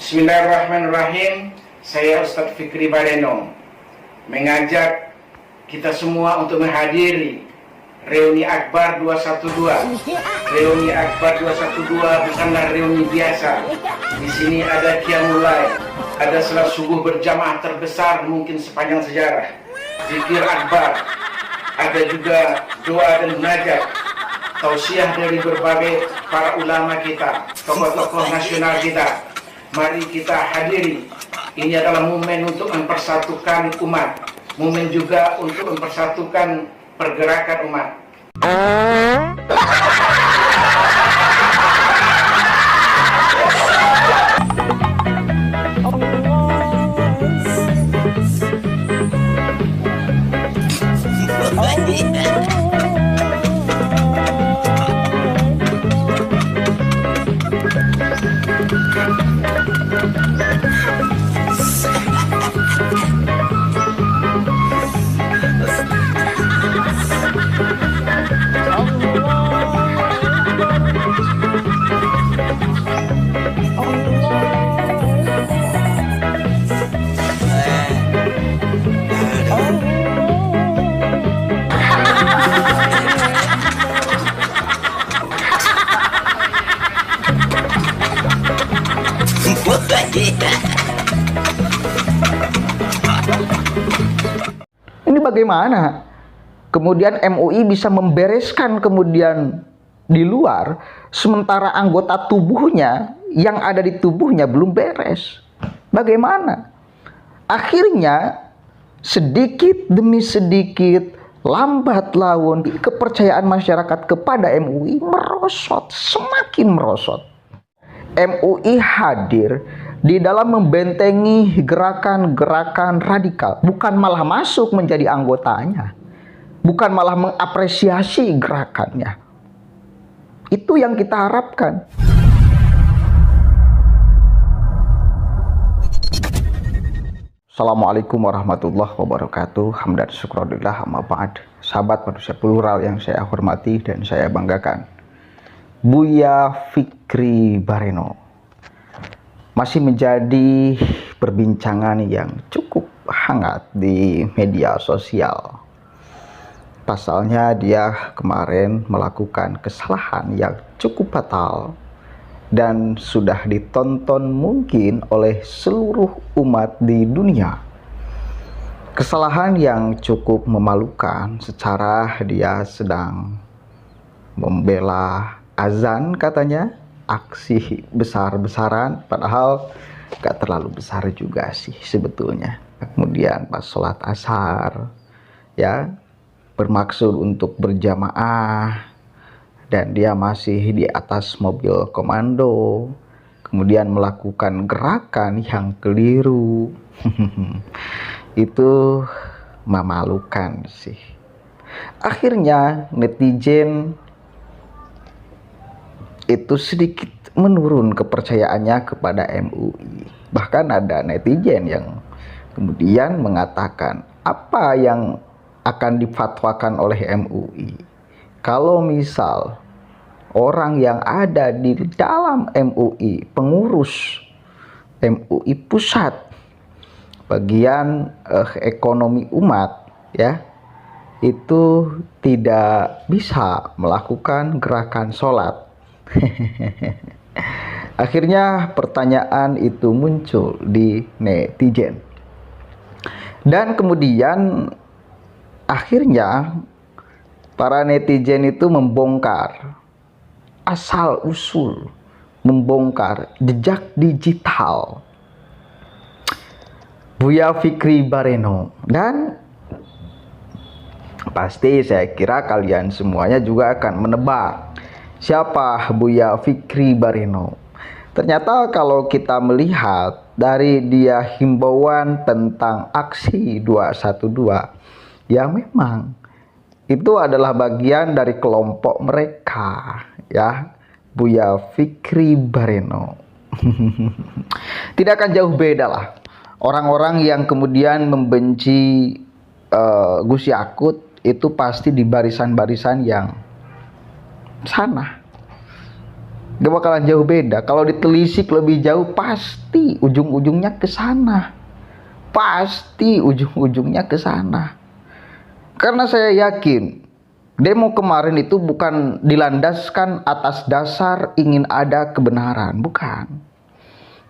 Bismillahirrahmanirrahim. Saya Ustadz Fikri Bareno mengajak kita semua untuk menghadiri reuni Akbar 212. Reuni Akbar 212 bukanlah reuni biasa. Di sini ada qiyamul lail, ada salat subuh berjamaah terbesar mungkin sepanjang sejarah, zikir akbar, ada juga doa dan munajat, tausiah dari berbagai para ulama kita, tokoh-tokoh nasional kita. Mari kita hadiri. Ini adalah momen untuk mempersatukan umat, momen juga untuk mempersatukan pergerakan umat. Ini bagaimana kemudian MUI bisa membereskan kemudian di luar, sementara anggota tubuhnya yang ada di tubuhnya belum beres? Bagaimana? Akhirnya sedikit demi sedikit, lambat laun, kepercayaan masyarakat kepada MUI merosot, semakin merosot. MUI hadir di dalam membentengi gerakan-gerakan radikal, bukan malah masuk menjadi anggotanya, bukan malah mengapresiasi gerakannya. Itu yang kita harapkan. Assalamualaikum warahmatullahi wabarakatuh. Hamdan syukrodillah amma ba'd. Sahabat manusia plural yang saya hormati dan saya banggakan, Buya Fikri Bareno masih menjadi perbincangan yang cukup hangat di media sosial. Pasalnya dia kemarin melakukan kesalahan yang cukup fatal dan sudah ditonton mungkin oleh seluruh umat di dunia. Kesalahan yang cukup memalukan, secara dia sedang membela azan katanya, aksi besar-besaran, padahal gak terlalu besar juga sih sebetulnya. Kemudian pas sholat asar ya, bermaksud untuk berjamaah, dan dia masih di atas mobil komando, kemudian melakukan gerakan yang keliru. Itu memalukan sih. Akhirnya netizen itu sedikit menurun kepercayaannya kepada MUI. Bahkan ada netizen yang kemudian mengatakan, apa yang akan difatwakan oleh MUI kalau misal orang yang ada di dalam MUI, pengurus MUI pusat bagian ekonomi umat ya, itu tidak bisa melakukan gerakan sholat. Akhirnya pertanyaan itu muncul di netizen, dan kemudian akhirnya para netizen itu membongkar asal usul, membongkar jejak digital Buya Fikri Bareno, dan Pasti saya kira kalian semuanya juga akan menebak siapa Buya Fikri Bareno. Ternyata kalau kita melihat dari dia himbauan tentang aksi 212, ya memang itu adalah bagian dari kelompok mereka, ya, Buya Fikri Bareno. Tidak akan jauh beda lah orang-orang yang kemudian membenci Gus Yakut itu pasti di barisan-barisan yang sana. Gak bakalan jauh beda. Kalau ditelisik lebih jauh pasti ujung-ujungnya ke sana. Pasti ujung-ujungnya ke sana. Karena saya yakin demo kemarin itu bukan dilandaskan atas dasar ingin ada kebenaran, bukan.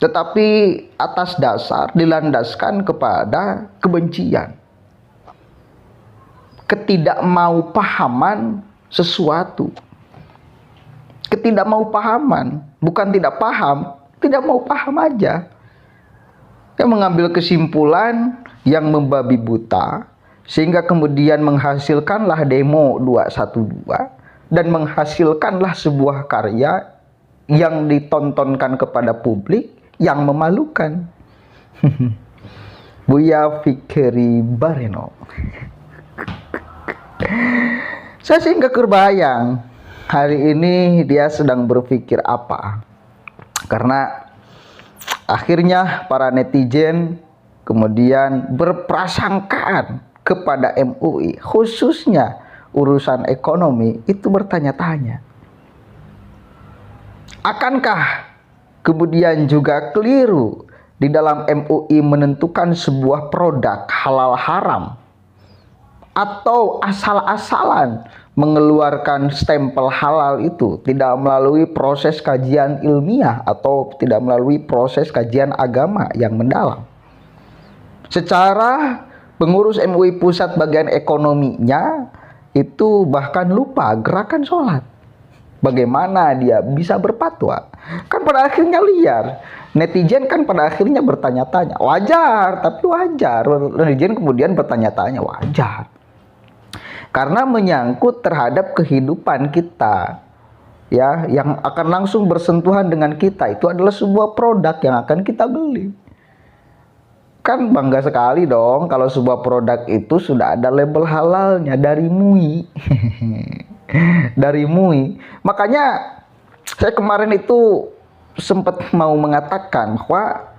Tetapi atas dasar dilandaskan kepada kebencian. Ketidakmaupahaman sesuatu. Ketidakmaupahaman, bukan tidak paham, tidak mau paham aja. Yang mengambil kesimpulan yang membabi buta, sehingga kemudian menghasilkanlah demo 212 dan menghasilkanlah sebuah karya yang ditontonkan kepada publik yang memalukan. Buya Fikri Bareno. Saya sih nggak kebayang hari ini dia sedang berpikir apa. Karena akhirnya para netizen kemudian berprasangkaan kepada MUI, khususnya urusan ekonomi, itu bertanya-tanya. Akankah kemudian juga keliru di dalam MUI menentukan sebuah produk halal haram, atau asal-asalan mengeluarkan stempel halal itu tidak melalui proses kajian ilmiah atau tidak melalui proses kajian agama yang mendalam. Secara pengurus MUI pusat bagian ekonominya itu bahkan lupa gerakan sholat. Bagaimana dia bisa berfatwa? Kan pada akhirnya liar. Netizen kan pada akhirnya bertanya-tanya. Wajar, tapi wajar. Netizen kemudian bertanya-tanya, wajar. Karena menyangkut terhadap kehidupan kita, ya, yang akan langsung bersentuhan dengan kita. Itu adalah sebuah produk yang akan kita beli. Kan bangga sekali dong kalau sebuah produk itu sudah ada label halalnya dari MUI. Dari MUI. Makanya saya kemarin itu sempat mau mengatakan bahwa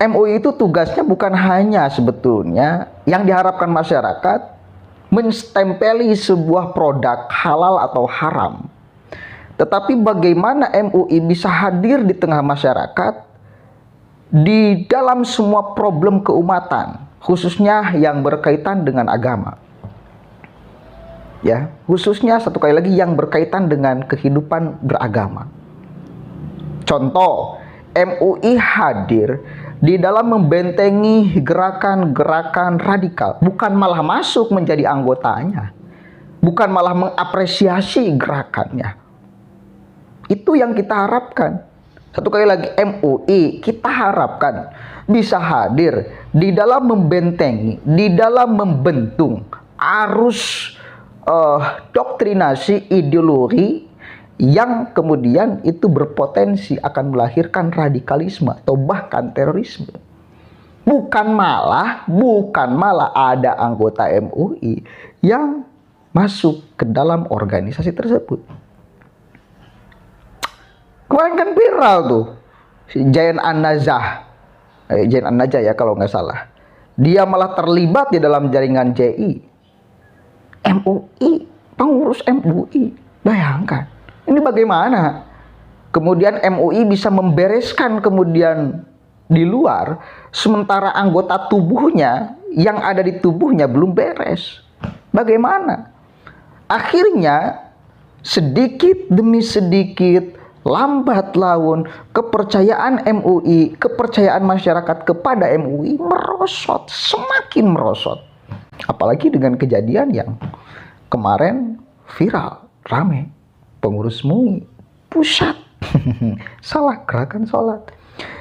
MUI itu tugasnya bukan hanya sebetulnya yang diharapkan masyarakat menstempeli sebuah produk halal atau haram, tetapi bagaimana MUI bisa hadir di tengah masyarakat di dalam semua problem keumatan, khususnya yang berkaitan dengan agama. Ya, khususnya satu kali lagi yang berkaitan dengan kehidupan beragama. Contoh, MUI hadir di dalam membentengi gerakan-gerakan radikal, bukan malah masuk menjadi anggotanya, bukan malah mengapresiasi gerakannya. Itu yang kita harapkan. Satu kali lagi, MUI kita harapkan bisa hadir di dalam membentengi, di dalam membentung arus doktrinasi ideologi yang kemudian itu berpotensi akan melahirkan radikalisme atau bahkan terorisme. Bukan malah ada anggota MUI yang masuk ke dalam organisasi tersebut. Kemarin kan viral tuh si Jayan An-Najah, Jayan An-Najah ya kalau nggak salah. Dia malah terlibat di dalam jaringan JI. MUI, pengurus MUI, bayangkan. Ini bagaimana? Kemudian MUI bisa membereskan kemudian di luar, sementara anggota tubuhnya yang ada di tubuhnya belum beres. Bagaimana? Akhirnya sedikit demi sedikit, lambat laun, kepercayaan MUI, kepercayaan masyarakat kepada MUI merosot, semakin merosot. Apalagi dengan kejadian yang kemarin viral, rame. Pengurus MUI pusat salah gerakan sholat.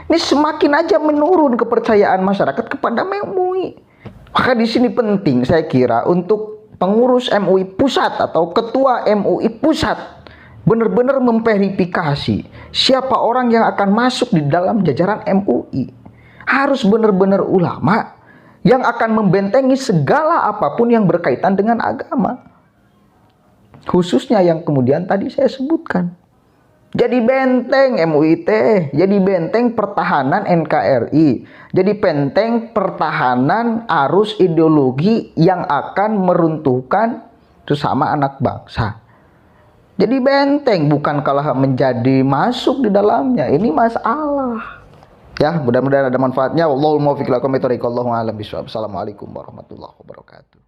Ini semakin aja menurun kepercayaan masyarakat kepada MUI. Maka di sini penting saya kira untuk pengurus MUI pusat atau ketua MUI pusat benar-benar memverifikasi siapa orang yang akan masuk di dalam jajaran MUI. Harus benar-benar ulama yang akan membentengi segala apapun yang berkaitan dengan agama. Khususnya yang kemudian tadi saya sebutkan. Jadi benteng MUI teh, jadi benteng pertahanan NKRI, jadi benteng pertahanan arus ideologi yang akan meruntuhkan sesama anak bangsa. Jadi benteng, bukan kalah menjadi masuk di dalamnya. Ini masalah. Ya, mudah-mudahan ada manfaatnya. Wallahul muwaffiq ila aqwamit thoriq. Wallahu a'lam bishawab. Assalamualaikum warahmatullahi wabarakatuh.